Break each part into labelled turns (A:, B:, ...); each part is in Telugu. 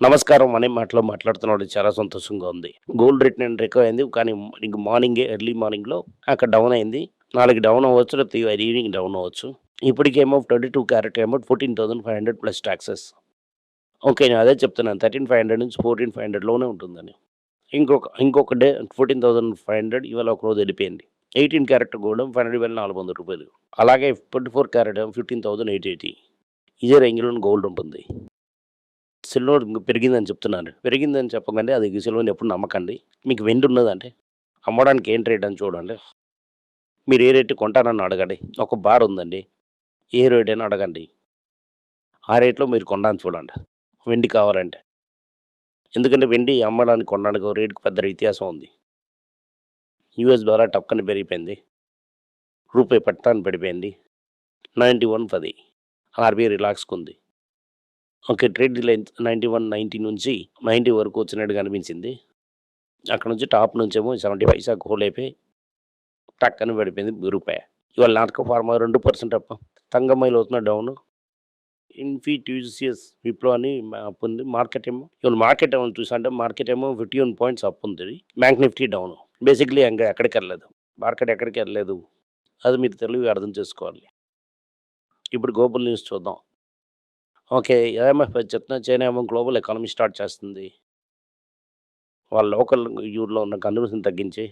A: నమస్కారం. అనే మాటలో మాట్లాడుతున్నాడు చాలా సంతోషంగా ఉంది. గోల్డ్ రేట్ నేను రికవర్ అయింది. కానీ ఇంక మార్నింగే ఎర్లీ మార్నింగ్‌లో అక్కడ డౌన్ అయింది. 4కి డౌన్ అవ్వచ్చు. లేకపోతే ఈవినింగ్ డౌన్ అవ్వచ్చు. ఇప్పటికేమో 22 క్యారెట్ ఏమో 14,500 ప్లస్ టాక్సెస్. ఓకే. నేను అదే చెప్తున్నాను. 13,500 నుంచి 14,500 లోనే ఉంటుందని. ఇంకొక డే 14,500 ఇవాళ ఒకరోజు వెళ్ళిపోయింది. 18 క్యారెట్ గోల్డ్ రూ. 12,400. అలాగే 24 క్యారెట్ ఏమో 15,880. ఇదే రేంజ్‌లోని గోల్డ్ ఉంటుంది. సిల్వర్ పెరిగిందని చెప్తున్నాను. పెరిగిందని చెప్పకండి. అది సిల్వర్‌ని ఎప్పుడు నమ్మకండి. మీకు వెండి ఉన్నదంటే అమ్మడానికి ఏంటి రేట్ అని చూడండి. మీరు ఏ రేట్‌కి కొంటానని అడగండి. ఒక బార్ ఉందండి. ఏ రేట్ అని అడగండి. ఆ రేట్‌లో మీరు కొనడానికి చూడండి. వెండి కావాలంటే. ఎందుకంటే వెండి అమ్మడానికి, కొనడానికి రేట్‌కి పెద్ద వ్యత్యాసం ఉంది. యూఎస్ డాలర్ టక్కన పెరిగిపోయింది. రూపాయి పట్టాన పడిపోయింది. 91.10 ఆర్‌బీఐ రిలాక్స్‌కుంది. ఓకే. ట్రేడ్ లెంత్ 91, 90 నుంచి 90 వరకు వచ్చినట్టుగా అనిపించింది. అక్కడ నుంచి టాప్ నుంచేమో 70 పైసాకి హోల్ అయిపోయి టక్కన పడిపోయింది రూపాయి. ఇవాళ నాటక ఫార్మా 2% అప్. తంగమయిల్ అవుతున్న డౌను. ఇన్ఫిట్యూసియస్ విప్రో అని అప్ ఉంది. మార్కెట్ ఏమో చూసాంటే మార్కెట్ ఏమో 51 పాయింట్స్ అప్ ఉంది. Bank Nifty down. బేసిక్‌లీ ఇంక ఎక్కడికెళ్ళలేదు. మార్కెట్ ఎక్కడికెళ్ళలేదు. అది మీరు తెలివిగా అర్థం చేసుకోవాలి. ఇప్పుడు గ్లోబల్ న్యూస్ చూద్దాం. ఓకే. ఐఎంఎఫ్ చెప్తున్న చైనా ఏమో గ్లోబల్ ఎకానమీ స్టార్ట్ చేస్తుంది. వాళ్ళ లోకల్ యూర్‌లో ఉన్న కన్జంప్షన్ తగ్గించి,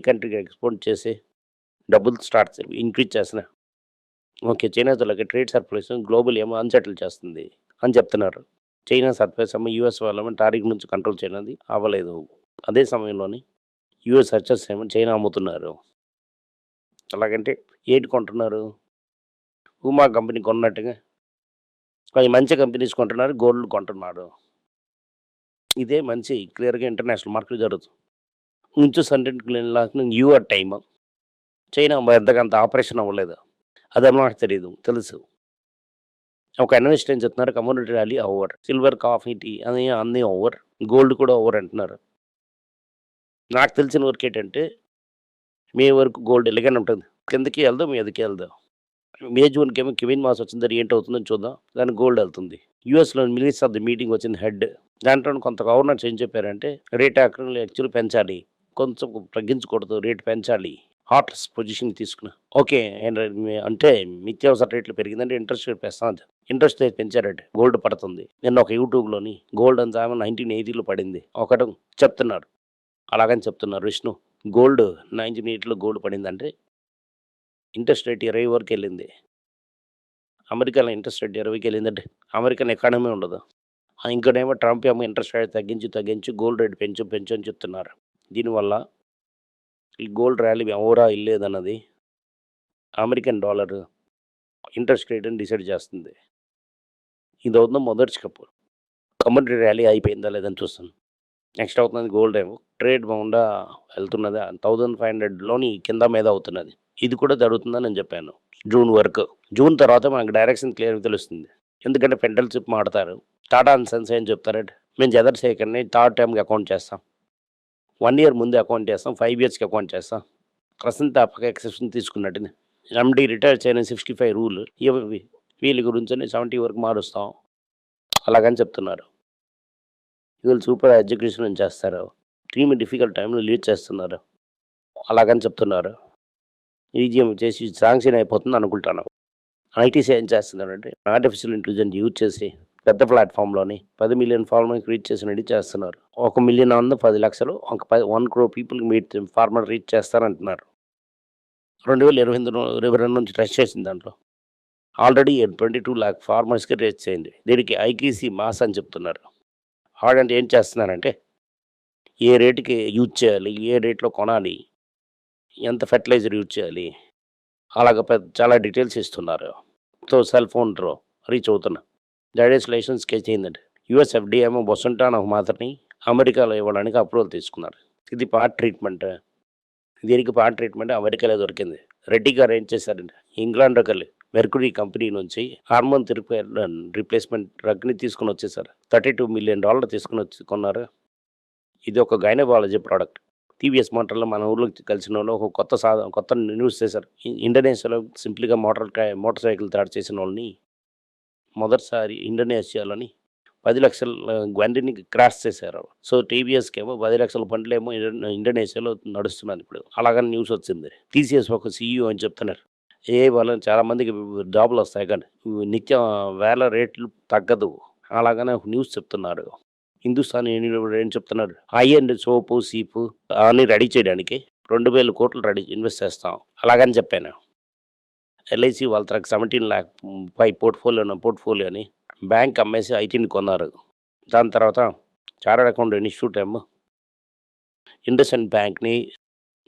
A: కంట్రీకి ఎక్స్‌పోర్ట్ చేసి డబ్బులు ఇంక్రీజ్ చేస్తున్నారు. ఓకే. చైనాతో ట్రేడ్ సర్ప్లస్ గ్లోబల్ ఏమో అన్‌సెటిల్ చేస్తుంది అని చెప్తున్నారు. చైనా సర్ప్లస్ ఏమో యూఎస్ వాళ్ళేమో టారిఫ్ నుంచి కంట్రోల్ చేయనది అవ్వలేదు. అదే సమయంలోని యూఎస్ హెచ్ఎస్ ఏమో చైనా అమ్ముతున్నారు. ఎలాగంటే ఏంటి కొంటున్నారు? హుమా కంపెనీ కొన్నట్టుగా అది మంచి కంపెనీస్ కొంటున్నారు. గోల్డ్ కొంటున్నారు. ఇదే మంచి క్లియర్‌గా ఇంటర్నేషనల్ మార్కెట్ జరుగుతుంది. ఇంచు సెంటెంట్ యూఆర్ టైమ్. చైనా పెద్దగా ఆపరేషన్ అవ్వలేదు. అదేమో నాకు తెలీదు. తెలుసు. ఒక అనలిస్ట్ ఏం చెప్తున్నారు commodity rally over. Silver, coffee, tea అని అన్నీ ఓవర్. గోల్డ్ కూడా ఓవర్ అంటున్నారు. నాకు తెలిసిన వరకేంటంటే మే వరకు గోల్డ్ ఇలాగనే ఉంటుంది. కిందకి వెళ్దాం, మీదకి వెళ్దాం. మే, జూన్‌కేమో కెవిన్ మాస్ వచ్చింది. అది ఏంటవుతుందో చూద్దాం. దానికి గోల్డ్ వెళ్తుంది. యూఎస్‌లో మినిట్స్ ఆఫ్ ది మీటింగ్ వచ్చింది హెడ్. దాంట్లోని కొంత గవర్నర్స్ ఏం చెప్పారంటే రేట్ యాక్చువల్లీ పెంచాలి. కొంచెం తగ్గించకూడదు. రేట్ పెంచాలి. హార్టెస్ట్ పొజిషన్ తీసుకున్నా. ఓకే. అంటే నిత్యావసర రేట్లు పెరిగిందంటే ఇంట్రెస్ట్ రేట్ పెంచాలి. ఇంట్రెస్ట్ రేట్ పెంచారట. గోల్డ్ పడుతుంది. నిన్న ఒక యూట్యూబ్‌లోని గోల్డ్ అంతా 1980లో పడింది. ఒకడు చెప్తున్నారు. అలాగని చెప్తున్నారు విష్ణు. గోల్డ్ 1980లో గోల్డ్ పడిందంటే ఇంట్రెస్ట్ రేట్ 20 వరకెళ్ళింది. అమెరికాలో ఇంట్రెస్ట్ రేట్ 20కి వెళ్ళిందంటే అమెరికన్ ఎకానమీ ఉండదు. ఇంకోటేమో ట్రంప్ ఏమో ఇంట్రెస్ట్ రేట్ తగ్గించి గోల్డ్ రేట్ పెంచు అని చెప్తున్నారు. దీనివల్ల ఈ గోల్డ్ ర్యాలీ ఎవరా ఇల్లేదన్నది అమెరికన్ డాలర్ ఇంట్రెస్ట్ రేట్‌ని డిసైడ్ చేస్తుంది. ఇదవుతుంది మొదటి స్టెప్. కమోడిటీ ర్యాలీ అయిపోయిందా లేదని చూస్తాను. నెక్స్ట్ అవుతున్నది గోల్డ్ ఏమో ట్రేడ్ బాగుండా వెళ్తున్నది. 1500లోని కింద మీద అవుతున్నది. ఇది కూడా జరుగుతుందని నేను చెప్పాను. జూన్ వరకు. జూన్ తర్వాత మనకు డైరెక్షన్ క్లియర్‌గా తెలుస్తుంది. ఎందుకంటే పెండల్ చిప్ మాడతారు. టాటా అండ్ సన్స్ ఏం చెప్తారంటే మేము జెదర్ చేయకండి థర్డ్ టైమ్‌కి అకౌంట్ చేస్తాం. 1 ఇయర్ ముందే అకౌంట్ చేస్తాం. 5 ఇయర్స్‌కి అకౌంట్ చేస్తాం. ప్రస్తుతం తప్పక ఎక్సెప్షన్ తీసుకున్నట్టు ఎండీ రిటైర్ చేయని 65 రూల్ వీళ్ళ గురించని 70 వరకు మారుస్తాం. అలాగని చెప్తున్నారు. వీళ్ళు సూపర్ ఎడ్యుకేషన్ చేస్తారు. టీమ్ డిఫికల్ట్ టైమ్‌లో లీడ్ చేస్తున్నారు. అలాగని చెప్తున్నారు. ఈజీఎం చేసి శాంక్షన్ అయిపోతుంది అనుకుంటాను. ఐటీసీ ఏం చేస్తున్నారంటే ఆర్టిఫిషియల్ ఇంటెలిజెన్స్ యూజ్ చేసి పెద్ద ప్లాట్‌ఫామ్‌లోని 10 మిలియన్ ఫార్మర్‌కి రీచ్ చేసినట్టు చేస్తున్నారు. 1 మిలియన్ 10 లక్షలు 1 క్రోర్ పీపుల్‌కి ఫార్మర్ రీచ్ చేస్తారంటున్నారు. 2022 నుంచి టెస్ట్ చేసిన దాంట్లో. ఆల్రెడీ 22 లాక్ ఫార్మర్స్‌కి రీచ్ అయింది. దీనికి ఐటీసీ మాస్ అని చెప్తున్నారు. వాడంటే ఏం చేస్తున్నారంటే ఏ రేట్‌కి యూజ్ చేయాలి? ఏ రేట్‌లో కొనాలి? ఎంత ఫెర్టిలైజర్ యూజ్ చేయాలి? అలాగ చాలా డీటెయిల్స్ ఇస్తున్నారు. సో, సెల్ ఫోన్‌లో రీచ్ అవుతున్నా. గైడెన్స్ లైసెన్స్‌కి చేయిందండి. యూఎస్ ఎఫ్‌డీఏ ఏమో బొసంటా అనే ఒక మాత్రని అమెరికాలో ఇవ్వడానికి అప్రూవల్ తీసుకున్నారు. ఇది పార్ట్ ట్రీట్మెంట్. దీనికి పార్ట్ ట్రీట్మెంట్ అమెరికాలో దొరికింది. రెడ్డి గారు ఏం చేశారంటే ఇంగ్లాండ్‌కెళ్ళి మెర్క్యూరీ కంపెనీ నుంచి హార్మోన్ థెరపీ రీప్లేస్‌మెంట్ డ్రగ్‌ని తీసుకొనొచ్చేసారు. $32 మిలియన్ తీసుకొనొచ్చి కొన్నారు. ఇది ఒక గైనకాలజీ ప్రొడక్ట్. టీవీఎస్ మోటార్‌లో మన ఊర్లో కలిసినోళ్ళు ఒక కొత్త న్యూస్ చేశారు. ఇండోనేషియాలో సింపుల్‌గా మోటార్ సైకిల్ తయారు చేసినోళ్ళని మొదటిసారి ఇండోనేషియాలోని 10 లక్షల బండిని క్రాష్ చేశారు. సో, టీవీఎస్‌కేమో 10 లక్షల బండ్లేమో ఇండోనేషియాలో నడుస్తున్నది ఇప్పుడు. అలాగని న్యూస్ వచ్చింది. టీసీఎస్ ఒక సీఈఓ అని చెప్తున్నారు. ఏఐ వల్ల చాలా మందికి జాబ్‌లొస్తాయి కానీ, నిత్యం వేల రేట్లు తగ్గదు. అలాగని ఒక న్యూస్ చెప్తున్నారు. హిందుస్థాన్ యూనిలివర్ ఏం చెప్తున్నారు, హై ఎండ్ సోపు, సీపు అవన్నీ రెడీ చేయడానికి 2000 కోట్లు ఇన్వెస్ట్ చేస్తాం. అలాగని చెప్పాను. ఎల్ఐసి వాళ్ళ తనకు 17 లాక్ పై పోర్ట్‌ఫోలియోని బ్యాంక్ అమ్మేసి ఐటీని కొన్నారు. దాని తర్వాత చార్టర్డ్ అకౌంట్ ఇన్‌స్టిట్యూట్ ఏమో ఇండస్ఇండ్ బ్యాంక్‌ని,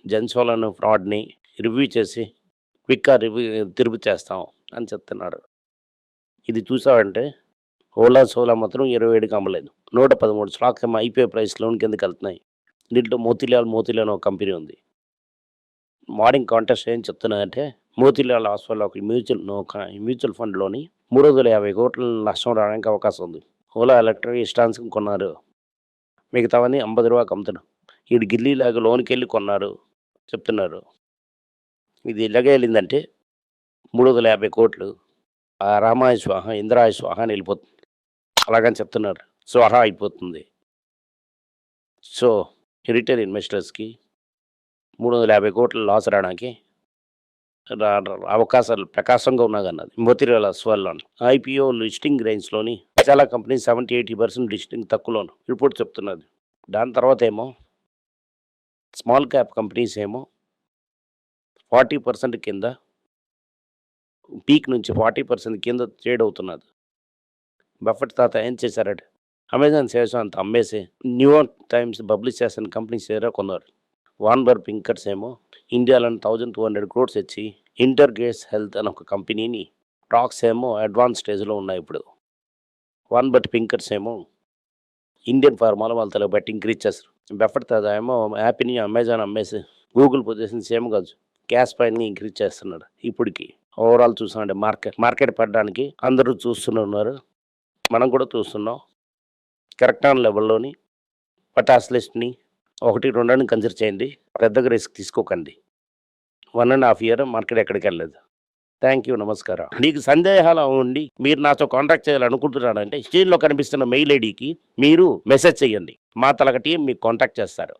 A: జెన్సోలను ఫ్రాడ్‌ని రివ్యూ చేసి క్విక్‌గా తిరుగు చేస్తాం అని చెప్తున్నారు. ఇది చూసావంటే ఓలా, సోలా మాత్రం 27కి అమ్మలేదు. 113 స్టాక్స్ ఏమో ఐపీఓ ప్రైస్‌లోని కిందకెళ్తున్నాయి. దీంట్లో మోతీలాల్ అని ఒక కంపెనీ ఉంది. మార్నింగ్ కాంటెస్ట్ ఏం చెప్తున్నారంటే మోతీలాల్ ఆస్వాల్ ఒక మ్యూచువల్ ఫండ్‌లోని 350 కోట్ల నష్టం రావడానికి అవకాశం ఉంది. ఓలా ఎలక్ట్రిక్ ఇష్టానుసారం కొన్నారు. మిగతావన్నీ రూ. 50కి అమ్ముతున్నారు. ఈడు గిల్లీలాగా లోనికెళ్ళి కొన్నారు చెప్తున్నారు. ఇది ఎలాగ వెళ్ళిందంటే 350 కోట్లు రామాయ స్వాహ, ఇంద్రాయ స్వాహ అని వెళ్ళిపోతుంది. అలాగని చెప్తున్నారు. స్వాహా అయిపోతుంది. సో, రిటైల్ ఇన్వెస్టర్స్‌కి 350 కోట్ల లాస్ రావడానికి అవకాశాలు ప్రకాశంగా ఉన్నాయన్నది మోతీలాల్ ఒస్వాల్‌లోని. ఐపీఓ లిస్టింగ్ రేంజ్‌లోని చాలా కంపెనీ 70-80% లిస్టింగ్ తక్కువలోను రిపోర్ట్ చెప్తున్నది. దాని తర్వాత ఏమో స్మాల్ క్యాప్ కంపెనీస్ ఏమో 40% కింద, పీక్ నుంచి 40% కింద ట్రేడ్ అవుతున్నది. బఫెట్ తాత ఏం చేశారంటే అమెజాన్ షేర్స్ అంత అమ్మేసి న్యూయార్క్ టైమ్స్ పబ్లిష్ చేసిన కంపెనీ షేర్ కొన్నారు. వార్నర్ పింకర్స్ ఏమో ఇండియాలో 1200 క్రోర్స్ ఇచ్చి ఇంటర్గ్రేస్ హెల్త్ అని ఒక కంపెనీని, స్టాక్స్ ఏమో అడ్వాన్స్ స్టేజ్లో ఉన్నాయి ఇప్పుడు. వార్నర్ పింకర్స్ ఏమో ఇండియన్ ఫార్మాలో వాళ్ళ తల బట్టి ఇంక్రీజ్ చేస్తారు. బఫెట్ తాత ఏమో యాపిని అమెజాన్ అమ్మేసి గూగుల్ పొజిషన్ సేమ్ కాదు క్యాష్ పైన ఇంక్రీజ్ చేస్తున్నాడు. ఇప్పటికి ఓవరాల్ చూసామంటే మార్కెట్ పడడానికి అందరూ చూస్తున్నారు. మనం కూడా చూస్తున్నాం. కరెక్ట్ ఆన్ లెవెల్లోని పటాస్ లిస్ట్ని 1-2 కన్సిడర్ చేయండి. పెద్దగా రిస్క్ తీసుకోకండి. 1.5 ఇయర్ మార్కెట్ ఎక్కడికి వెళ్ళలేదు. థ్యాంక్ యూ, నమస్కారం. మీకు సందేహాలు ఉండి మీరు నాతో కాంటాక్ట్ చేయాలనుకుంటున్నారంటే స్క్రీన్లో కనిపిస్తున్న మెయిల్ ఐడికి మీరు మెసేజ్ చేయండి. మా తలక టీం మీకు కాంటాక్ట్ చేస్తారు.